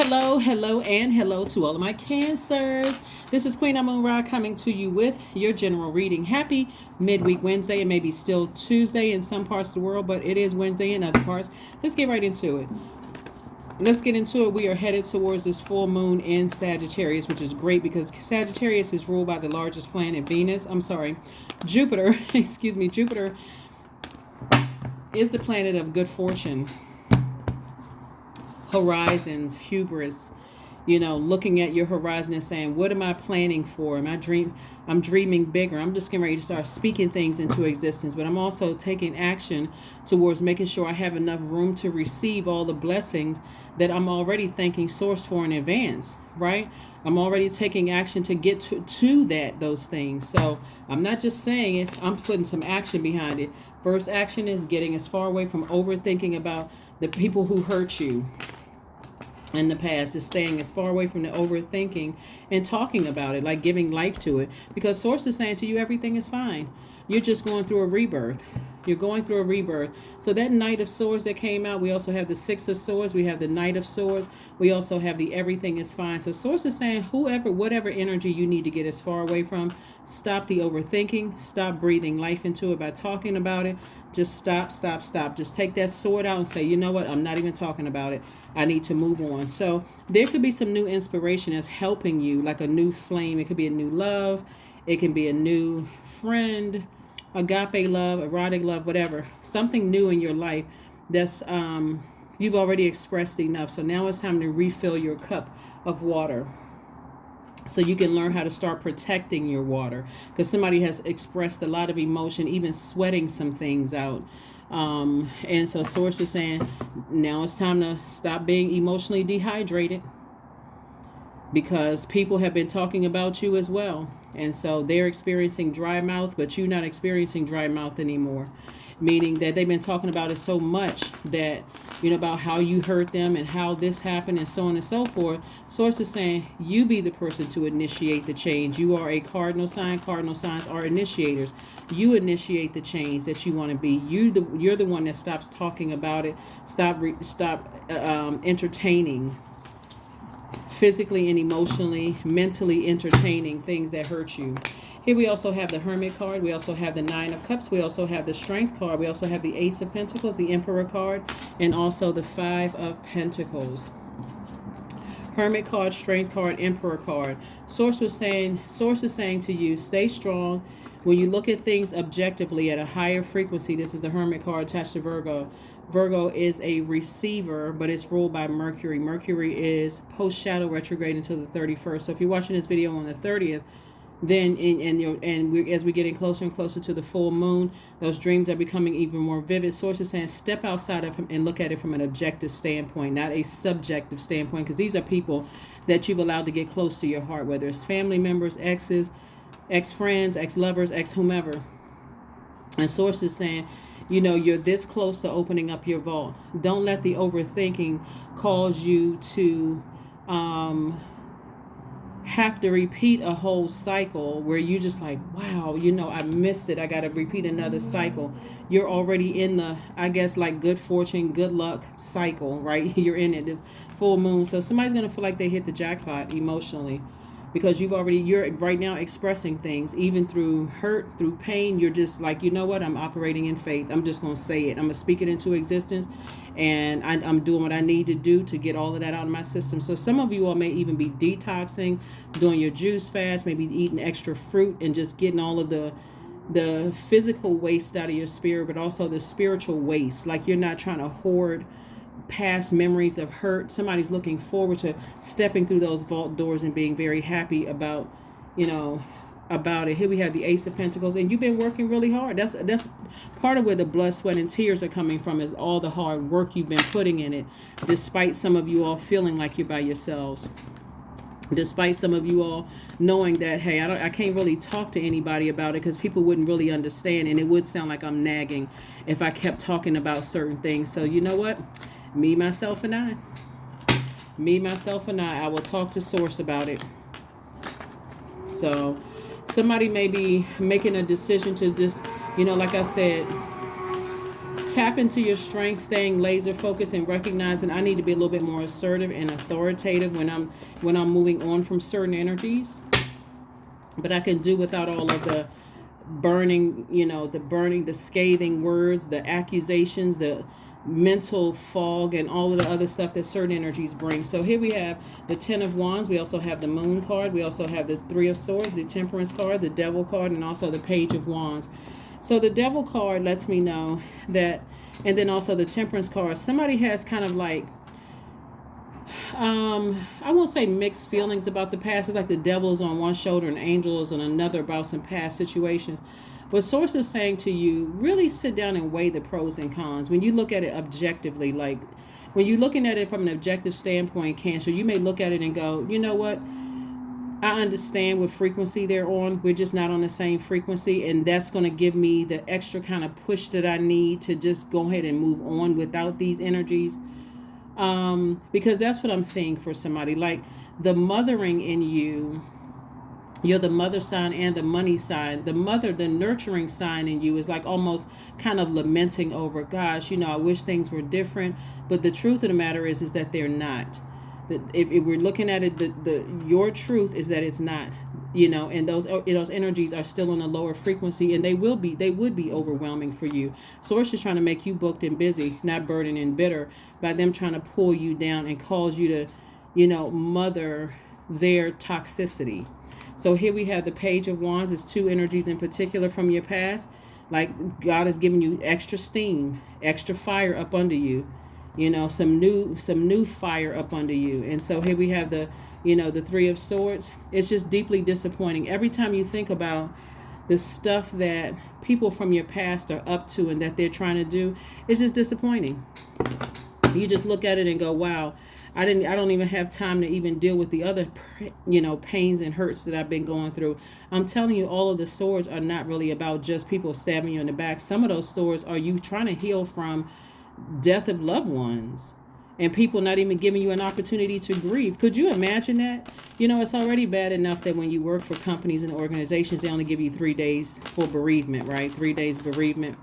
Hello, hello, and hello to all of my cancers. This is Queen Amun Ra coming to you with your general reading. Happy midweek Wednesday. It may be still Tuesday in some parts of the world, but it is Wednesday in other parts. Let's get right into it. Let's get into it. We are headed towards this full moon in Sagittarius, which is great because Sagittarius is ruled by the largest planet, Jupiter. Excuse me, Jupiter is the planet of good fortune, horizons, hubris, looking at your horizon and saying, what am I planning for? I'm dreaming bigger. I'm just getting ready to start speaking things into existence, but I'm also taking action towards making sure I have enough room to receive all the blessings that I'm already thanking source for in advance, right? I'm already taking action to get to those things. So I'm not just saying it, I'm putting some action behind it. First action is getting as far away from overthinking about the people who hurt you in the past, just staying as far away from the overthinking and talking about it, like giving life to it, because source is saying to you everything is fine. You're just going through a rebirth. You're going through a rebirth. So that Knight of Swords that came out, we also have the Six of Swords, we have the Knight of Swords, we also have the everything is fine. So source is saying whatever energy you need to get as far away from, stop the overthinking, stop breathing life into it by talking about it. Just stop. Just take that sword out and say, you know what, I'm not even talking about it. I need to move on. So there could be some new inspiration that's helping you, like a new flame. It could be a new love. It can be a new friend, agape love, erotic love, whatever. Something new in your life that's you've already expressed enough. So now it's time to refill your cup of water, so you can learn how to start protecting your water, because somebody has expressed a lot of emotion, even sweating some things out. And so source is saying now it's time to stop being emotionally dehydrated, because people have been talking about you as well. And so they're experiencing dry mouth, but you're not experiencing dry mouth anymore. Meaning that they've been talking about it so much that, about how you hurt them and how this happened and so on and so forth. Source is saying you be the person to initiate the change. You are a cardinal sign. Cardinal signs are initiators. You initiate the change that you want to be. You're the one that stops talking about it. Stop entertaining, physically and emotionally, mentally entertaining things that hurt you. Here we also have the Hermit card. We also have the Nine of Cups. We also have the Strength card. We also have the Ace of Pentacles, the Emperor card, and also the Five of Pentacles. Hermit card, Strength card, Emperor card. Source is saying to you, stay strong. When you look at things objectively at a higher frequency, this is the Hermit card attached to Virgo. Virgo is a receiver, but it's ruled by Mercury. Mercury is post-shadow retrograde until the 31st. So if you're watching this video on the 30th, then as we're getting closer and closer to the full moon, those dreams are becoming even more vivid. Source is saying step outside of him and look at it from an objective standpoint, not a subjective standpoint, because these are people that you've allowed to get close to your heart, whether it's family members, exes, ex-friends, ex-lovers, ex-whomever. And source is saying, you're this close to opening up your vault. Don't let the overthinking cause you to have to repeat a whole cycle where you just like, wow, I missed it. I got to repeat another cycle. You're already in the, I guess, like good fortune, good luck cycle, right? You're in it, this full moon. So somebody's going to feel like they hit the jackpot emotionally, because you're right now expressing things, even through hurt, through pain. You're just like, you know what? I'm operating in faith. I'm just going to say it. I'm going to speak it into existence. And I'm doing what I need to do to get all of that out of my system. So some of you all may even be detoxing, doing your juice fast, maybe eating extra fruit and just getting all of the physical waste out of your spirit, but also the spiritual waste. Like you're not trying to hoard past memories of hurt. Somebody's looking forward to stepping through those vault doors and being very happy about it. Here we have the Ace of Pentacles, and you've been working really hard. That's part of where the blood, sweat, and tears are coming from, is all the hard work you've been putting in it, despite some of you all feeling like you're by yourselves. Despite some of you all knowing that, hey, I can't really talk to anybody about it because people wouldn't really understand, and it would sound like I'm nagging if I kept talking about certain things. So you know what? Me, myself, and I will talk to source about it. So somebody may be making a decision to just, like I said, Tap into your strength, staying laser focused and recognizing I need to be a little bit more assertive and authoritative when I'm moving on from certain energies. But I can do without all of the burning, the scathing words, the accusations, the mental fog, and all of the other stuff that certain energies bring. So here we have the 10 of Wands. We also have the Moon card. We also have the 3 of Swords, the Temperance card, the Devil card, and also the Page of Wands. So the Devil card lets me know that, and then also the Temperance card, somebody has kind of like, I won't say mixed feelings about the past. It's like the devil is on one shoulder and angel is on another about some past situations. But Source is saying to you, really sit down and weigh the pros and cons. When you look at it objectively, like when you're looking at it from an objective standpoint, Cancer, you may look at it and go, you know what? I understand what frequency they're on. We're just not on the same frequency. And that's going to give me the extra kind of push that I need to just go ahead and move on without these energies. Because that's what I'm seeing for somebody. Like the mothering in you, you're the mother sign and the money sign. The nurturing sign in you is like almost kind of lamenting over, gosh, I wish things were different. But the truth of the matter is that they're not. If we're looking at it, your truth is that it's not, and those energies are still on a lower frequency, and they would be overwhelming for you. Source is trying to make you booked and busy, not burdened and bitter, by them trying to pull you down and cause you to, mother their toxicity. So here we have the Page of Wands. It's 2 energies in particular from your past. Like God has given you extra steam, extra fire up under you. Some new fire up under you. And so here we have the 3 of Swords. It's just deeply disappointing. Every time you think about the stuff that people from your past are up to and that they're trying to do, it's just disappointing. You just look at it and go, wow, I don't even have time to even deal with the other, pains and hurts that I've been going through. I'm telling you, all of the swords are not really about just people stabbing you in the back. Some of those swords are you trying to heal from death of loved ones and people not even giving you an opportunity to grieve. Could you imagine that? It's already bad enough that when you work for companies and organizations, they only give you 3 days for bereavement, right? 3 days of bereavement.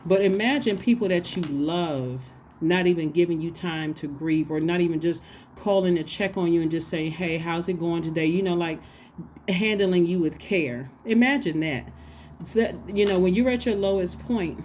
But imagine people that you love not even giving you time to grieve, or not even just calling to check on you and just saying, hey, how's it going today? Like handling you with care. Imagine that. It's that, when you're at your lowest point,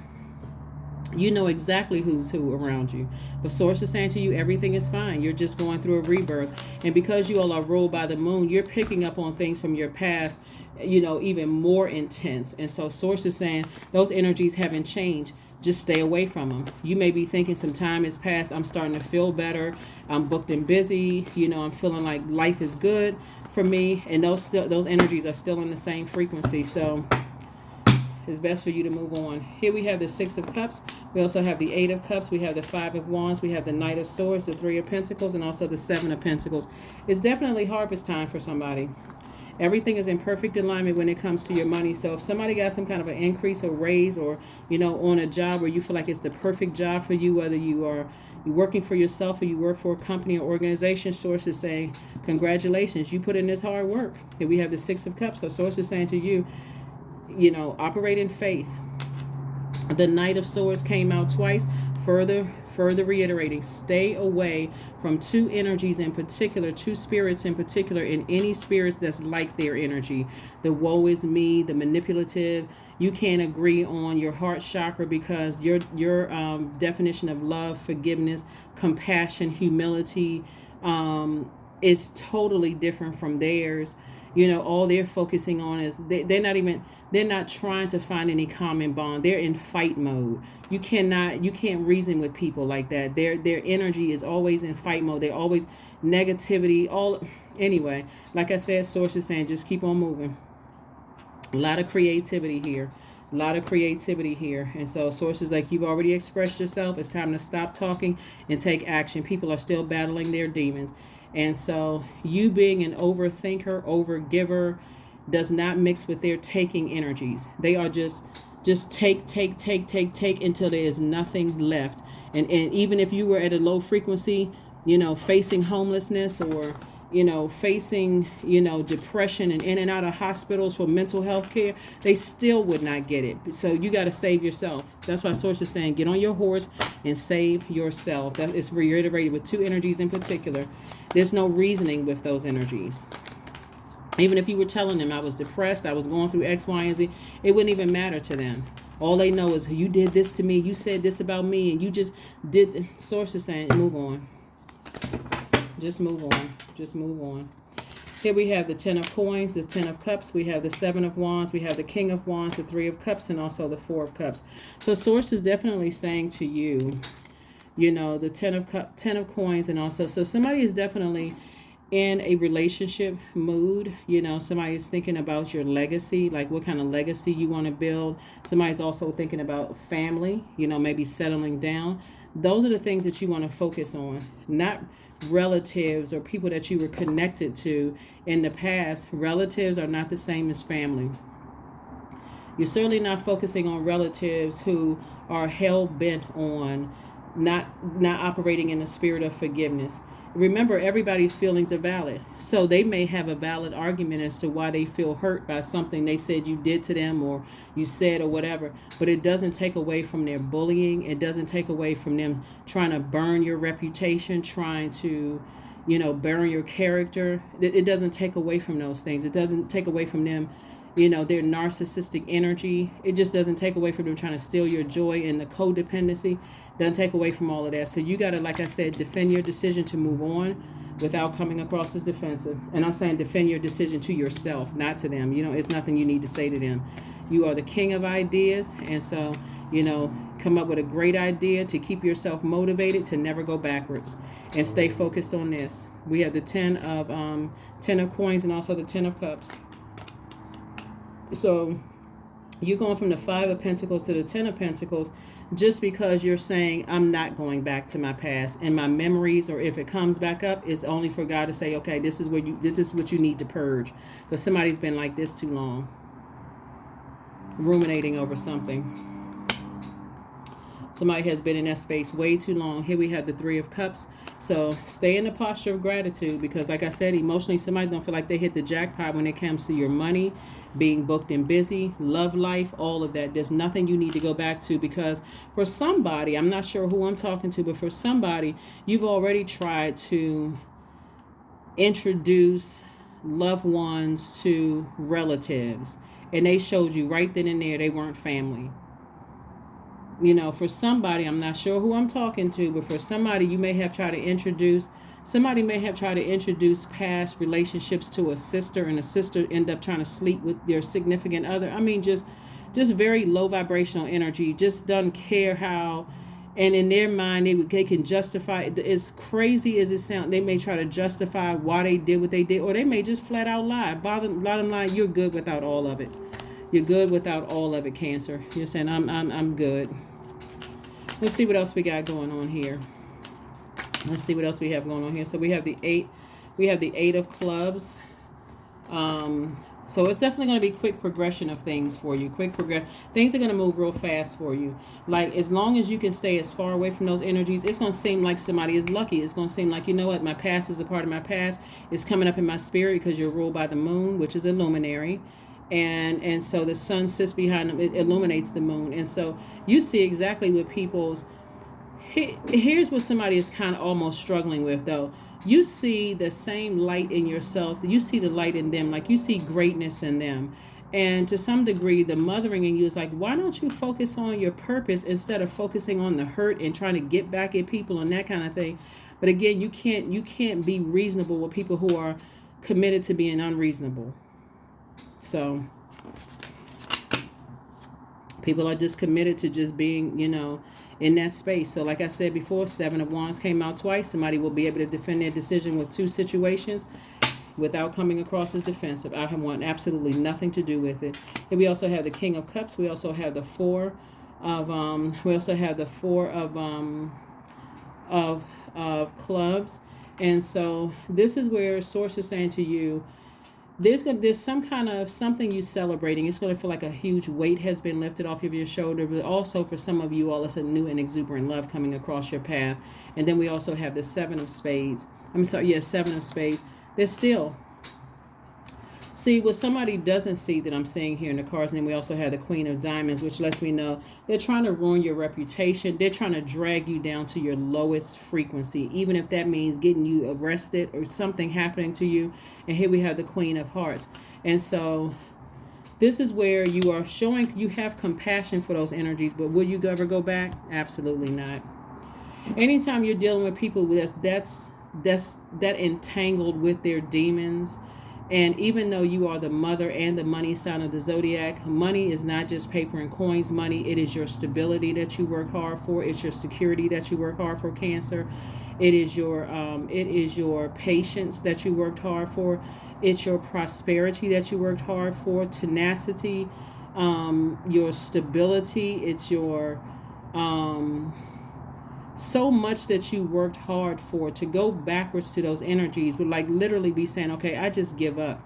you know exactly who's who around you. But Source is saying to you, everything is fine. You're just going through a rebirth. And because you all are ruled by the moon, you're picking up on things from your past, even more intense. And so Source is saying those energies haven't changed. Just stay away from them. You may be thinking some time has passed. I'm starting to feel better. I'm booked and busy. I'm feeling like life is good for me. And those energies are still in the same frequency. So it's best for you to move on. Here we have the 6 of Cups. We also have the 8 of Cups. We have the 5 of Wands. We have the Knight of Swords, the 3 of Pentacles, and also the 7 of Pentacles. It's definitely harvest time for somebody. Everything is in perfect alignment when it comes to your money. So if somebody got some kind of an increase or raise, or, on a job where you feel like it's the perfect job for you, whether you're working for yourself or you work for a company or organization, Source is saying, congratulations, you put in this hard work. Here we have the 6 of Cups. So Source is saying to you, operate in faith. The Knight of Swords came out twice, further reiterating, stay away from 2 energies in particular, 2 spirits in particular, and any spirits that's like their energy. The woe is me, the manipulative. You can't agree on your heart chakra because your definition of love, forgiveness, compassion, humility is totally different from theirs. All they're focusing on is they're not trying to find any common bond. They're in fight mode. You can't reason with people like that. Their energy is always in fight mode. They're always negativity. Anyway, like I said, Source is saying just keep on moving. A lot of creativity here. And so Source is like, you've already expressed yourself. It's time to stop talking and take action. People are still battling their demons. And so you being an overthinker, overgiver does not mix with their taking energies. They are just take until there is nothing left. And even if you were at a low frequency, facing homelessness or, facing, depression and in and out of hospitals for mental health care, they still would not get it. So you got to save yourself. That's why Source is saying, get on your horse and save yourself. That is reiterated with two energies in particular. There's no reasoning with those energies. Even if you were telling them I was depressed, I was going through X, Y, and Z, it wouldn't even matter to them. All they know is you did this to me, you said this about me, and you just did. Source is saying, move on. Just move on. Just move on. Here we have the 10 of coins, the 10 of cups. We have the 7 of wands. We have the king of wands, the 3 of cups, and also the 4 of cups. So Source is definitely saying to you, the 10 of coins, and also, so somebody is definitely in a relationship mood. Somebody is thinking about your legacy, like what kind of legacy you want to build. Somebody's also thinking about family, maybe settling down. Those are the things that you want to focus on, not relatives or people that you were connected to in the past. Relatives are not the same as family. You're certainly not focusing on relatives who are hell-bent on not operating in the spirit of forgiveness. Remember, everybody's feelings are valid. So they may have a valid argument as to why they feel hurt by something they said you did to them or you said or whatever. But it doesn't take away from their bullying. It doesn't take away from them trying to burn your reputation, trying to, burn your character. It doesn't take away from those things. It doesn't take away from them, their narcissistic energy. It just doesn't take away from them trying to steal your joy and the codependency. Doesn't take away from all of that. So you got to, like I said, defend your decision to move on without coming across as defensive. And I'm saying defend your decision to yourself, not to them. It's nothing you need to say to them. You are the king of ideas. And so, come up with a great idea to keep yourself motivated to never go backwards and stay focused on this. We have the 10 of coins and also the 10 of cups. So you're going from the 5 of pentacles to the 10 of pentacles just because you're saying I'm not going back to my past and my memories, or if it comes back up, it's only for God to say, okay, this is what you need to purge, because somebody's been like this too long, ruminating over something. Somebody has been in that space way too long. Here we have the 3 of cups. So stay in the posture of gratitude, because like I said, emotionally, somebody's going to feel like they hit the jackpot when it comes to your money, being booked and busy, love life, all of that. There's nothing you need to go back to, because for somebody, I'm not sure who I'm talking to, but for somebody, you've already tried to introduce loved ones to relatives, and they showed you right then and there they weren't family. For somebody, I'm not sure who I'm talking to, but for somebody, you may have tried to introduce, somebody may have tried to introduce past relationships to a sister, and a sister end up trying to sleep with their significant other. I mean, just very low vibrational energy, just doesn't care how, and in their mind, they can justify it. As crazy as it sounds, they may try to justify why they did what they did, or they may just flat out lie. Bottom line, you're good without all of it. You're good without all of it, Cancer. You're saying, I'm good. Let's see what else we got going on here. Let's see what else we have going on here. So we have the 8. We have the 8 of clubs. So it's definitely going to be quick progression of things for you. Things are going to move real fast for you. Like, as long as you can stay as far away from those energies, it's going to seem like somebody is lucky. It's going to seem like, you know what, my past is a part of my past. It's coming up in my spirit because you're ruled by the moon, which is a luminary. And so the sun sits behind them. It illuminates the moon. And so you see exactly what people's... Here's what somebody is kind of almost struggling with, though. You see the same light in yourself. You see the light in them. Like, you see greatness in them. And to some degree, the mothering in you is like, why don't you focus on your purpose instead of focusing on the hurt and trying to get back at people and that kind of thing? But again, you can't be reasonable with people who are committed to being unreasonable. So people are just committed to just being, in that space. So like I said before, 7 of wands came out twice. Somebody will be able to defend their decision with 2 situations without coming across as defensive. I want absolutely nothing to do with it. And we also have the king of cups. We also have the 4 of clubs. And so this is where Source is saying to you, there's some kind of something you celebrating. It's going to feel like a huge weight has been lifted off of your shoulder. But also for some of you all, it's a new and exuberant love coming across your path. And then we also have the 7 of spades. 7 of spades. They're still. See, what somebody doesn't see that I'm seeing here in the cards, and then we also have the Queen of Diamonds, which lets me know they're trying to ruin your reputation. They're trying to drag you down to your lowest frequency, even if that means getting you arrested or something happening to you. And here we have the Queen of Hearts. And so this is where you are showing you have compassion for those energies, but will you ever go back? Absolutely not. Anytime you're dealing with people that's entangled with their demons, and even though you are the mother and the money sign of the Zodiac, money is not just paper and coins money. It is your stability that you work hard for. It's your security that you work hard for, Cancer. It is your patience that you worked hard for. It's your prosperity that you worked hard for, tenacity, your stability. It's your so much that you worked hard for. To go backwards to those energies would like literally be saying, okay, I just give up.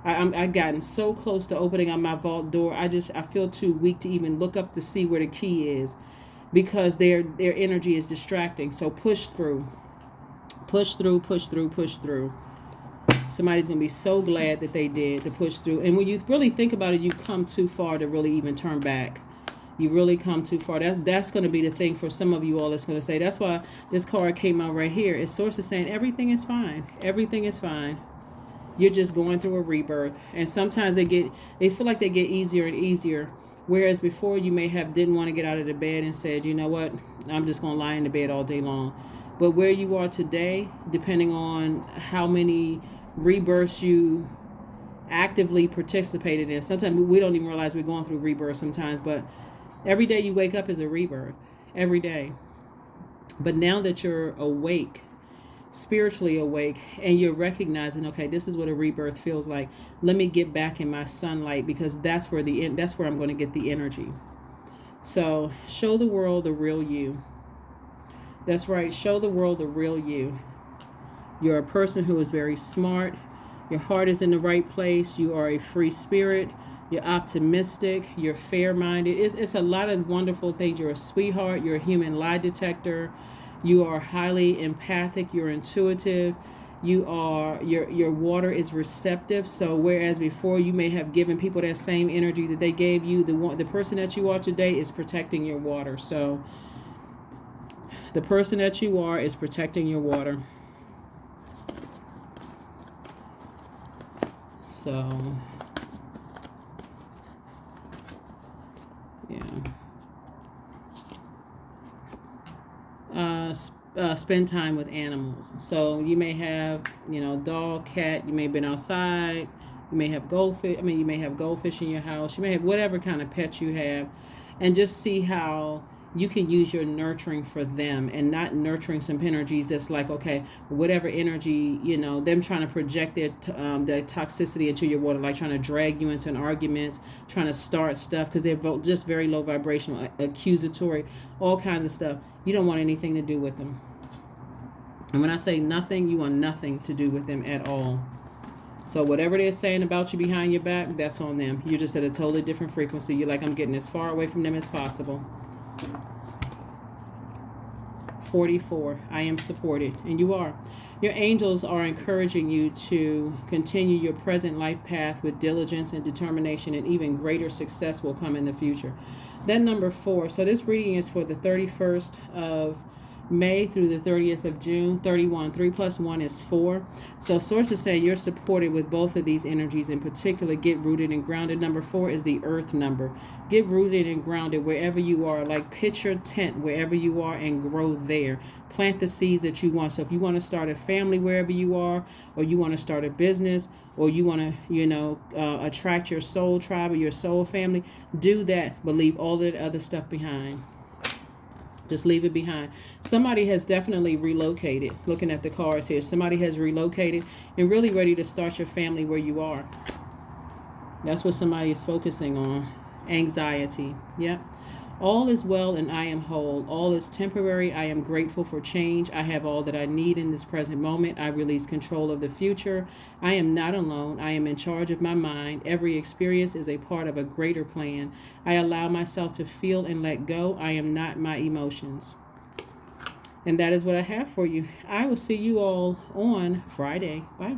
I've gotten so close to opening up my vault door. I feel too weak to even look up to see where the key is, because their energy is distracting. So push through, push through, push through, push through. Somebody's going to be so glad that they did to push through. And when you really think about it, you've come too far to really even turn back. You really come too far. That's going to be the thing for some of you all that's going to say. That's why this card came out right here. It's Source is saying everything is fine. Everything is fine. You're just going through a rebirth. And sometimes they feel like they get easier and easier. Whereas before you may have didn't want to get out of the bed and said, you know what, I'm just going to lie in the bed all day long. But where you are today, depending on how many rebirths you actively participated in. Sometimes we don't even realize we're going through rebirth sometimes, but every day you wake up is a rebirth. Every day. But now that you're awake, spiritually awake, and you're recognizing, okay, this is what a rebirth feels like. Let me get back in my sunlight, because that's where I'm going to get the energy. So show the world the real you. That's right. Show the world the real you. You're a person who is very smart. Your heart is in the right place. You are a free spirit. You're optimistic. You're fair-minded. It's a lot of wonderful things. You're a sweetheart. You're a human lie detector. You are highly empathic. You're intuitive. Your water is receptive. So whereas before you may have given people that same energy that they gave you, the person that you are today is protecting your water. So the person that you are is protecting your water. So, yeah. Spend time with animals. So you may have, dog, cat. You may have been outside. You may have goldfish. You may have goldfish in your house. You may have whatever kind of pet you have, and just see how you can use your nurturing for them, and not nurturing some energies that's like, okay, whatever energy, them trying to project their toxicity into your water, like trying to drag you into an argument, trying to start stuff because they're just very low vibrational, accusatory, all kinds of stuff. You don't want anything to do with them. And when I say nothing, you want nothing to do with them at all. So whatever they're saying about you behind your back, that's on them. You're just at a totally different frequency. You're like, I'm getting as far away from them as possible. 44, I am supported, and you are. Your angels are encouraging you to continue your present life path with diligence and determination, and even greater success will come in the future. Then number 4. So this reading is for the 31st of May through the 30th of June, 31. 3 plus 1 is 4. So sources say you're supported with both of these energies. In particular, get rooted and grounded. Number 4 is the earth number. Get rooted and grounded wherever you are. Like pitch your tent wherever you are and grow there. Plant the seeds that you want. So if you want to start a family wherever you are, or you want to start a business, or you want to, attract your soul tribe or your soul family, do that. But leave all that other stuff behind. Just leave it behind. Somebody has definitely relocated. Looking at the cards here, somebody has relocated and really ready to start your family where you are. That's what somebody is focusing on. Anxiety. Yep. All is well and I am whole. All is temporary. I am grateful for change. I have all that I need in this present moment. I release control of the future. I am not alone. I am in charge of my mind. Every experience is a part of a greater plan. I allow myself to feel and let go. I am not my emotions. And that is what I have for you. I will see you all on Friday. Bye.